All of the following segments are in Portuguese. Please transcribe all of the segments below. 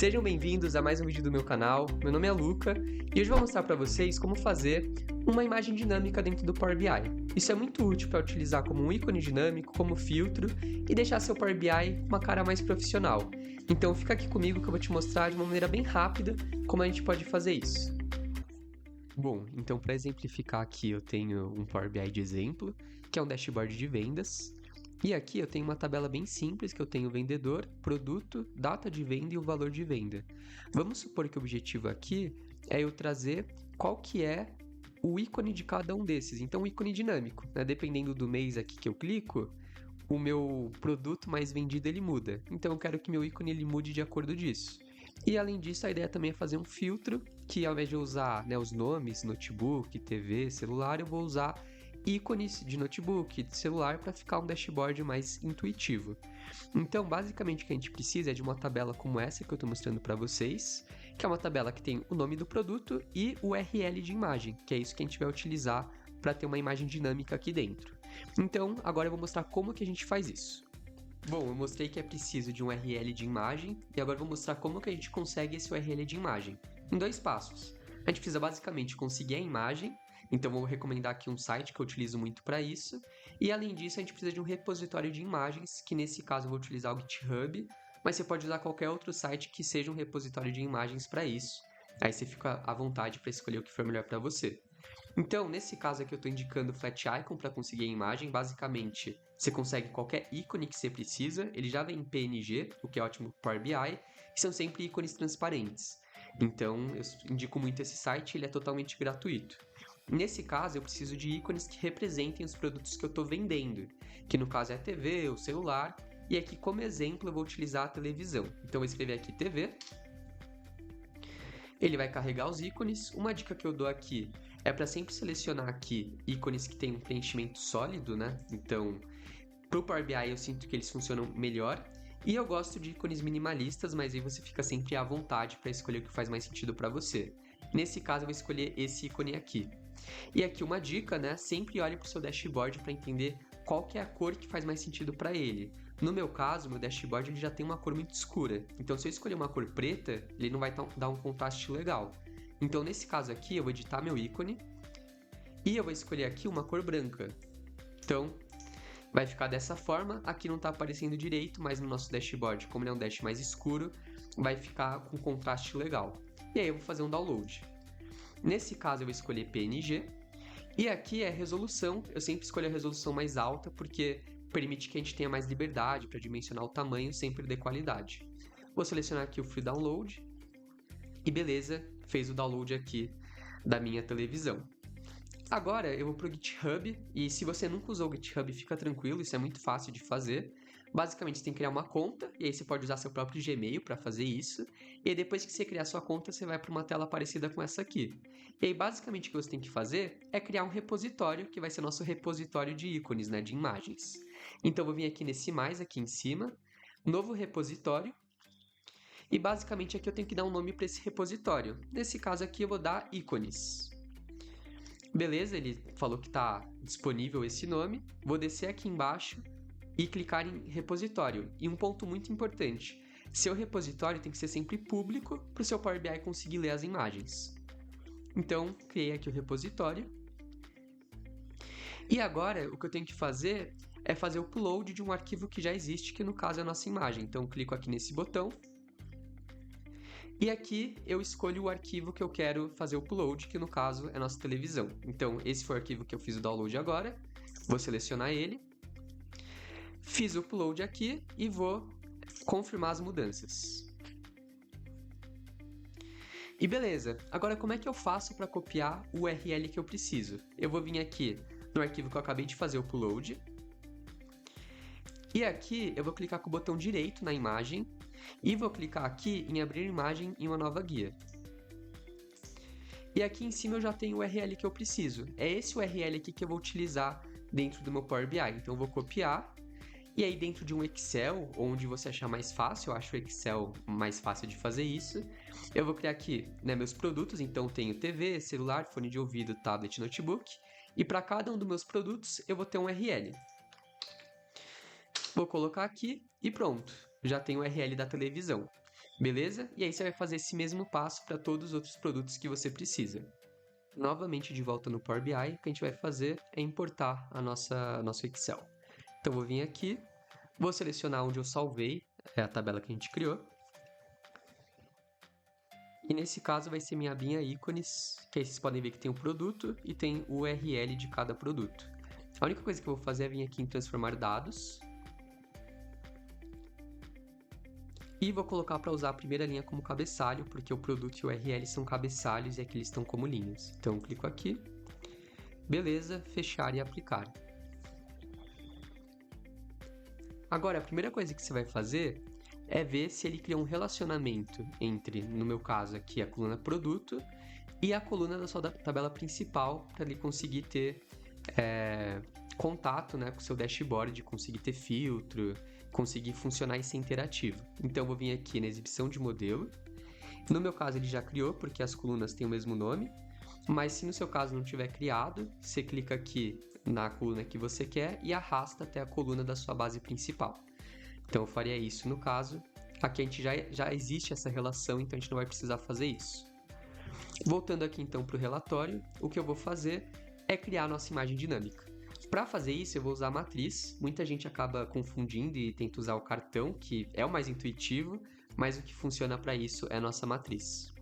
Sejam bem-vindos a mais um vídeo do meu canal. Meu nome é Luca e hoje eu vou mostrar para vocês como fazer uma imagem dinâmica dentro do Power BI. Isso é muito útil para utilizar como um ícone dinâmico, como filtro e deixar seu Power BI uma cara mais profissional. Então fica aqui comigo que eu vou te mostrar de uma maneira bem rápida como a gente pode fazer isso. Bom, então para exemplificar aqui eu tenho um Power BI de exemplo, que é um dashboard de vendas. E aqui eu tenho uma tabela bem simples que eu tenho o vendedor, produto, data de venda e o valor de venda. Vamos supor que o objetivo aqui é eu trazer qual que é o ícone de cada um desses. Então, o ícone dinâmico, né? Dependendo do mês aqui que eu clico, o meu produto mais vendido ele muda. Então, eu quero que meu ícone ele mude de acordo disso. E além disso, a ideia também é fazer um filtro, que ao invés de eu usar, né, os nomes, notebook, TV, celular, eu vou usar ícones de notebook, de celular, para ficar um dashboard mais intuitivo. Então, basicamente, o que a gente precisa é de uma tabela como essa que eu estou mostrando para vocês, que é uma tabela que tem o nome do produto e o URL de imagem, que é isso que a gente vai utilizar para ter uma imagem dinâmica aqui dentro. Então, agora eu vou mostrar como que a gente faz isso. Bom, eu mostrei que é preciso de um URL de imagem, e agora eu vou mostrar como que a gente consegue esse URL de imagem. Em 2 passos. A gente precisa basicamente conseguir a imagem, então vou recomendar aqui um site que eu utilizo muito para isso, e além disso a gente precisa de um repositório de imagens, que nesse caso eu vou utilizar o GitHub, mas você pode usar qualquer outro site que seja um repositório de imagens para isso. Aí você fica à vontade para escolher o que for melhor para você. Então, nesse caso aqui eu estou indicando o Flat Icon para conseguir a imagem. Basicamente, você consegue qualquer ícone que você precisa, ele já vem em PNG, o que é ótimo para Power BI, e são sempre ícones transparentes. Então, eu indico muito esse site, ele é totalmente gratuito. Nesse caso, eu preciso de ícones que representem os produtos que eu estou vendendo, que no caso é a TV, o celular, e aqui como exemplo eu vou utilizar a televisão. Então, eu vou escrever aqui TV, ele vai carregar os ícones. Uma dica que eu dou aqui é para sempre selecionar aqui ícones que têm um preenchimento sólido, né? Então, para o Power BI eu sinto que eles funcionam melhor. E eu gosto de ícones minimalistas, mas aí você fica sempre à vontade para escolher o que faz mais sentido para você. Nesse caso, eu vou escolher esse ícone aqui. E aqui uma dica, né? Sempre olhe para o seu dashboard para entender qual que é a cor que faz mais sentido para ele. No meu caso, meu dashboard ele já tem uma cor muito escura. Então, se eu escolher uma cor preta, ele não vai dar um contraste legal. Então, nesse caso aqui, eu vou editar meu ícone e eu vou escolher aqui uma cor branca. Então, vai ficar dessa forma. Aqui não está aparecendo direito, mas no nosso dashboard, como ele é um dash mais escuro, vai ficar com contraste legal. E aí eu vou fazer um download. Nesse caso eu vou escolher PNG, e aqui é resolução. Eu sempre escolho a resolução mais alta, porque permite que a gente tenha mais liberdade para dimensionar o tamanho sem perder qualidade. Vou selecionar aqui o Free Download, e beleza, fez o download aqui da minha televisão. Agora eu vou para o GitHub, e se você nunca usou o GitHub, fica tranquilo, isso é muito fácil de fazer. Basicamente, você tem que criar uma conta, e aí você pode usar seu próprio Gmail para fazer isso. E aí, depois que você criar sua conta, você vai para uma tela parecida com essa aqui. E aí, basicamente, o que você tem que fazer é criar um repositório, que vai ser nosso repositório de ícones, né, de imagens. Então, eu vou vir aqui nesse mais aqui em cima, novo repositório, e basicamente aqui eu tenho que dar um nome para esse repositório. Nesse caso aqui eu vou dar ícones. Beleza, ele falou que está disponível esse nome. Vou descer aqui embaixo e clicar em repositório. E um ponto muito importante, seu repositório tem que ser sempre público para o seu Power BI conseguir ler as imagens. Então, criei aqui o repositório. E agora, o que eu tenho que fazer é fazer o upload de um arquivo que já existe, que no caso é a nossa imagem. Então, eu clico aqui nesse botão. E aqui eu escolho o arquivo que eu quero fazer o upload, que no caso é a nossa televisão. Então, esse foi o arquivo que eu fiz o download agora. Vou selecionar ele. Fiz o upload aqui e vou confirmar as mudanças. E beleza, agora como é que eu faço para copiar o URL que eu preciso? Eu vou vir aqui no arquivo que eu acabei de fazer o upload. E aqui eu vou clicar com o botão direito na imagem e vou clicar aqui em abrir imagem em uma nova guia. E aqui em cima eu já tenho o URL que eu preciso. É esse URL aqui que eu vou utilizar dentro do meu Power BI. Então eu vou copiar. E aí dentro de um Excel, onde você achar mais fácil, eu acho o Excel mais fácil de fazer isso, eu vou criar aqui, né, meus produtos. Então eu tenho TV, celular, fone de ouvido, tablet, notebook. E para cada um dos meus produtos eu vou ter um URL. Vou colocar aqui e pronto, já tem o URL da televisão. Beleza? E aí você vai fazer esse mesmo passo para todos os outros produtos que você precisa. Novamente de volta no Power BI, o que a gente vai fazer é importar nosso Excel. Então, vou vir aqui, vou selecionar onde eu salvei a tabela que a gente criou. E nesse caso vai ser minha abinha ícones, que aí vocês podem ver que tem o produto e tem o URL de cada produto. A única coisa que eu vou fazer é vir aqui em transformar dados. E vou colocar para usar a primeira linha como cabeçalho, porque o produto e o URL são cabeçalhos e aqui eles estão como linhas. Então, eu clico aqui. Beleza, fechar e aplicar. Agora, a primeira coisa que você vai fazer é ver se ele cria um relacionamento entre, no meu caso aqui, a coluna produto e a coluna da sua tabela principal, para ele conseguir ter contato, né, com o seu dashboard, conseguir ter filtro, conseguir funcionar e ser interativo. Então, eu vou vir aqui na exibição de modelo. No meu caso, ele já criou, porque as colunas têm o mesmo nome. Mas se no seu caso não tiver criado, você clica aqui na coluna que você quer e arrasta até a coluna da sua base principal. Então, eu faria isso no caso. Aqui a gente já existe essa relação, então a gente não vai precisar fazer isso. Voltando aqui então para o relatório, o que eu vou fazer é criar a nossa imagem dinâmica. Para fazer isso, eu vou usar a matriz. Muita gente acaba confundindo e tenta usar o cartão, que é o mais intuitivo, mas o que funciona para isso é a nossa matriz.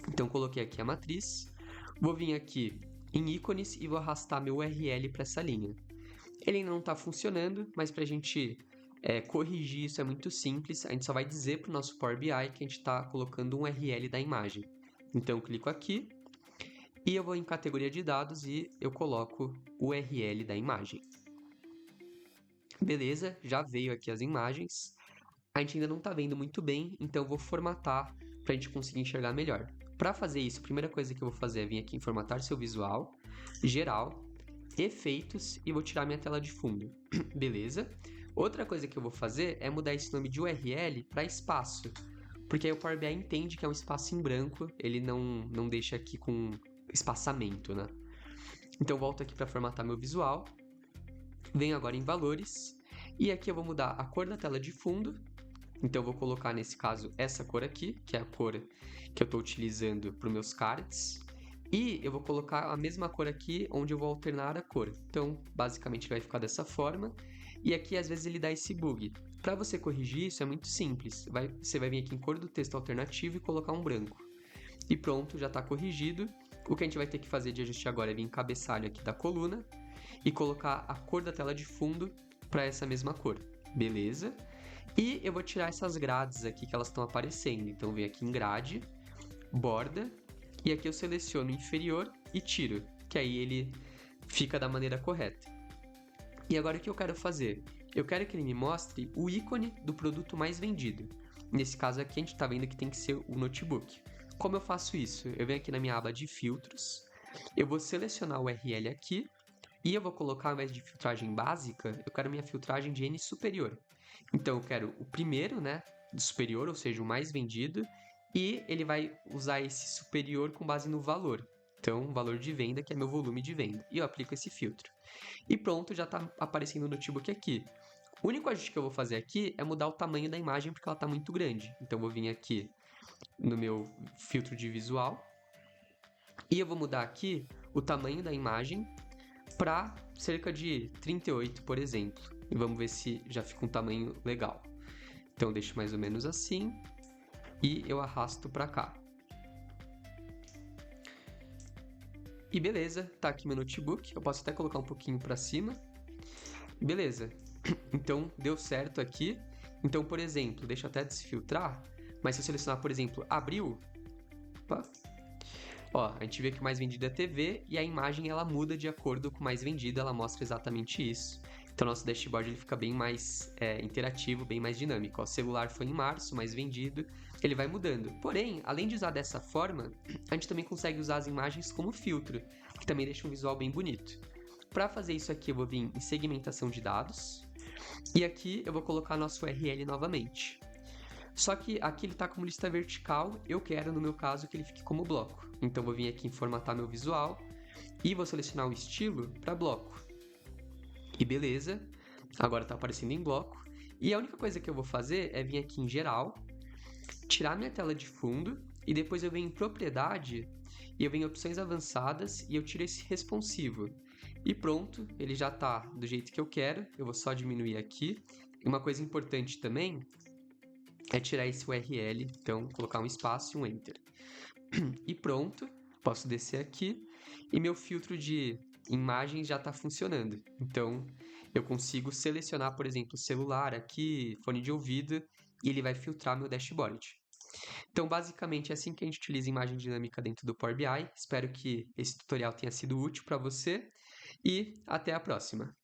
Então, coloquei aqui a matriz, vou vir aqui em ícones e vou arrastar meu URL para essa linha. Ele ainda não está funcionando, mas para a gente corrigir isso é muito simples. A gente só vai dizer para o nosso Power BI que a gente está colocando um URL da imagem. Então, eu clico aqui. E eu vou em categoria de dados e eu coloco o URL da imagem. Beleza, já veio aqui as imagens. A gente ainda não está vendo muito bem, então eu vou formatar para a gente conseguir enxergar melhor. Para fazer isso, a primeira coisa que eu vou fazer é vir aqui em formatar seu visual, geral, efeitos e vou tirar minha tela de fundo. Beleza? Outra coisa que eu vou fazer é mudar esse nome de URL para espaço, porque aí o Power BI entende que é um espaço em branco, ele não deixa aqui com espaçamento, né? Então, volto aqui para formatar meu visual. Venho agora em valores. E aqui eu vou mudar a cor da tela de fundo. Então, eu vou colocar, nesse caso, essa cor aqui, que é a cor que eu estou utilizando para os meus cards. E eu vou colocar a mesma cor aqui, onde eu vou alternar a cor. Então, basicamente, vai ficar dessa forma. E aqui, às vezes, ele dá esse bug. Para você corrigir isso, é muito simples. Você vai vir aqui em cor do texto alternativo e colocar um branco. E pronto, já está corrigido. O que a gente vai ter que fazer de ajuste agora é vir em cabeçalho aqui da coluna e colocar a cor da tela de fundo para essa mesma cor. Beleza? E eu vou tirar essas grades aqui que elas estão aparecendo. Então, eu venho aqui em grade, borda, e aqui eu seleciono inferior e tiro, que aí ele fica da maneira correta. E agora o que eu quero fazer? Eu quero que ele me mostre o ícone do produto mais vendido. Nesse caso aqui, a gente está vendo que tem que ser o notebook. Como eu faço isso? Eu venho aqui na minha aba de filtros, eu vou selecionar o URL aqui e eu vou colocar, ao invés de filtragem básica, eu quero minha filtragem de N superior. Então, eu quero o primeiro, né, do superior, ou seja, o mais vendido, e ele vai usar esse superior com base no valor. Então, o valor de venda, que é meu volume de venda. E eu aplico esse filtro. E pronto, já está aparecendo o notebook aqui. O único ajuste que eu vou fazer aqui é mudar o tamanho da imagem, porque ela está muito grande. Então, eu vou vir aqui no meu filtro de visual e eu vou mudar aqui o tamanho da imagem para cerca de 38, por exemplo. E vamos ver se já fica um tamanho legal. Então, eu deixo mais ou menos assim e eu arrasto para cá. E beleza, tá aqui meu notebook. Eu posso até colocar um pouquinho para cima. Beleza. Então, deu certo aqui. Então, por exemplo, deixa eu até desfiltrar. Mas se eu selecionar, por exemplo, abril, opa, ó, a gente vê que o mais vendido é TV e a imagem ela muda de acordo com o mais vendido, ela mostra exatamente isso. Então, nosso dashboard ele fica bem mais interativo, bem mais dinâmico. O celular foi em março, mais vendido, ele vai mudando. Porém, além de usar dessa forma, a gente também consegue usar as imagens como filtro, que também deixa um visual bem bonito. Para fazer isso aqui, eu vou vir em segmentação de dados e aqui eu vou colocar nosso URL novamente. Só que aqui ele está como lista vertical, eu quero, no meu caso, que ele fique como bloco. Então, vou vir aqui em formatar meu visual e vou selecionar o estilo para bloco. E beleza, agora está aparecendo em bloco. E a única coisa que eu vou fazer é vir aqui em geral tirar minha tela de fundo e depois eu venho em propriedade e eu venho em opções avançadas e eu tiro esse responsivo. E pronto, ele já está do jeito que eu quero, eu vou só diminuir aqui. E uma coisa importante também é tirar esse URL, então colocar um espaço e um Enter. E pronto, posso descer aqui e meu filtro de imagens já está funcionando. Então, eu consigo selecionar, por exemplo, celular aqui, fone de ouvido, e ele vai filtrar meu dashboard. Então, basicamente, é assim que a gente utiliza imagem dinâmica dentro do Power BI. Espero que esse tutorial tenha sido útil para você e até a próxima.